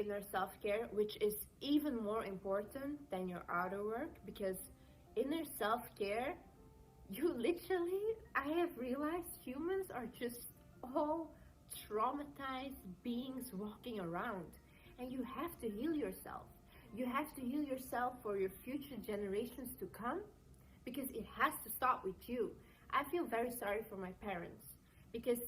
inner self-care, which is even more important than your outer work, because inner self-care, you literally, I have realized humans are just all traumatized beings walking around, and you have to heal yourself. You have to heal yourself for your future generations to come, because it has to start with you. I feel very sorry for my parents, because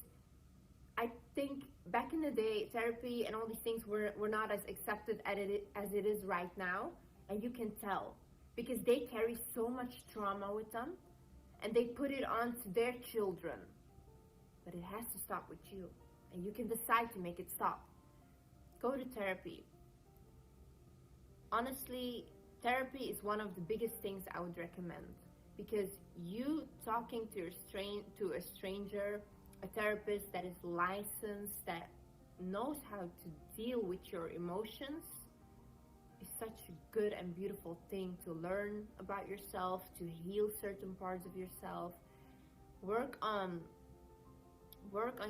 I think back in the day, therapy and all these things were not as accepted as it is right now. And you can tell, because they carry so much trauma with them, and they put it on to their children. But it has to stop with you, and you can decide to make it stop. Go to therapy. Honestly, therapy is one of the biggest things I would recommend, because you talking to a stranger, a therapist that is licensed, that knows how to deal with your emotions, is such a good and beautiful thing to learn about yourself, to heal certain parts of yourself. Work on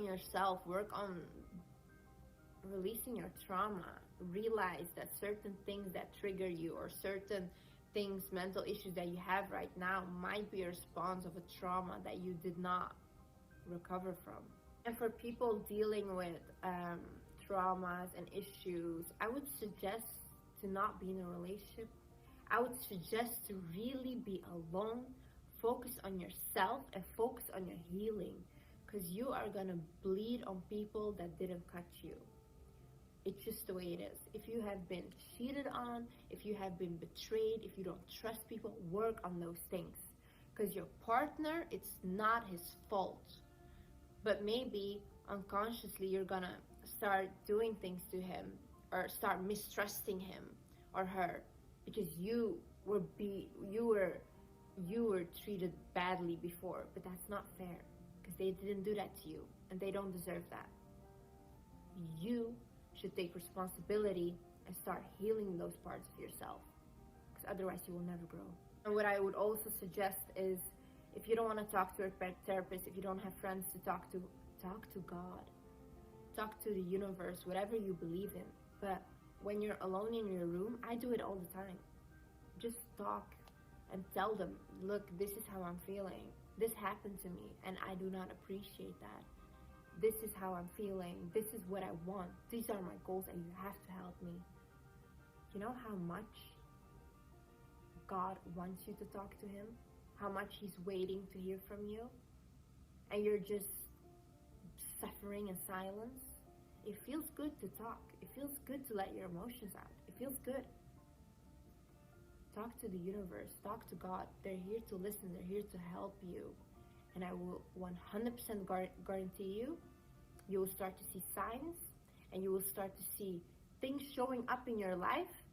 yourself, work on releasing your trauma. Realize that certain things that trigger you, or certain things, mental issues that you have right now, might be a response of a trauma that you did not recover from. And for people dealing with traumas and issues, I would suggest to not be in a relationship. I would suggest to really be alone, focus on yourself and focus on your healing, because you are gonna bleed on people that didn't cut you. It's just the way it is. If you have been cheated on, if you have been betrayed, if you don't trust people, work on those things, because your partner, it's not his fault. But maybe unconsciously you're gonna start doing things to him, or start mistrusting him or her, because you were treated badly before. But that's not fair, because they didn't do that to you, and they don't deserve that. You should take responsibility and start healing those parts of yourself, because otherwise you will never grow. And what I would also suggest is, if you don't want to talk to a therapist, if you don't have friends to talk to God, talk to the universe, whatever you believe in. But when you're alone in your room, I do it all the time. Just talk and tell them, look, this is how I'm feeling. This happened to me, and I do not appreciate that. This is how I'm feeling. This is what I want. These are my goals, and you have to help me. You know how much God wants you to talk to him? How much he's waiting to hear from you? And you're just suffering in silence? It feels good to talk. It feels good to let your emotions out. It feels good. Talk to the universe. Talk to God. They're here to listen. They're here to help you. And I will 100% guarantee you, you will start to see signs, and you will start to see things showing up in your life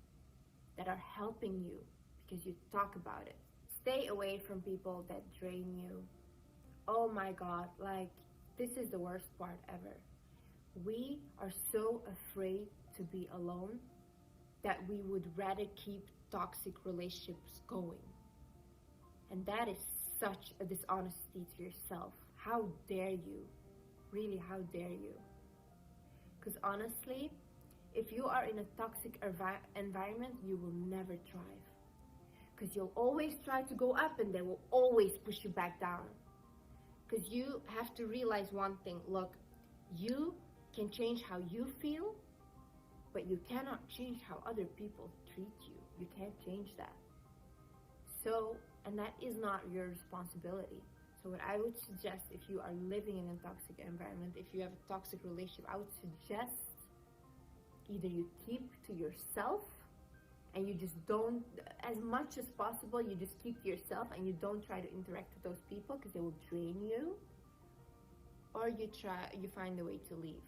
that are helping you, because you talk about it. Stay away from people that drain you. Oh my God, like, this is the worst part ever. We are so afraid to be alone that we would rather keep toxic relationships going. And that is such a dishonesty to yourself. How dare you? Really, how dare you? Because honestly, if you are in a toxic environment, you will never thrive. Because you'll always try to go up, and they will always push you back down. Because you have to realize one thing. Look, you can change how you feel, but you cannot change how other people treat you. You can't change that. So, and that is not your responsibility. So what I would suggest, if you are living in a toxic environment, if you have a toxic relationship, I would suggest either you keep to yourself, and you just don't, as much as possible, you just keep to yourself, and you don't try to interact with those people, because they will drain you, or you find a way to leave.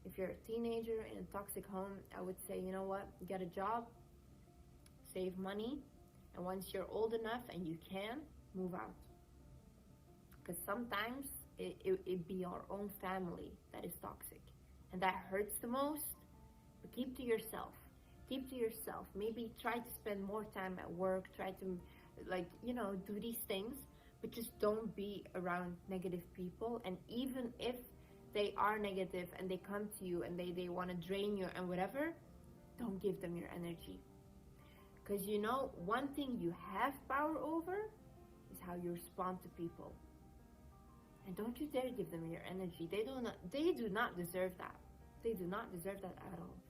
If you're a teenager in a toxic home, I would say, you know what, get a job, save money, and once you're old enough and you can, move out. Because sometimes it be your own family that is toxic, and that hurts the most. But keep to yourself. Keep to yourself. Maybe try to spend more time at work. Try to, do these things, but just don't be around negative people. And even if they are negative and they come to you and they want to drain you and whatever, don't give them your energy. Because you know, one thing you have power over is how you respond to people. And don't you dare give them your energy. They do not deserve that. They do not deserve that at all.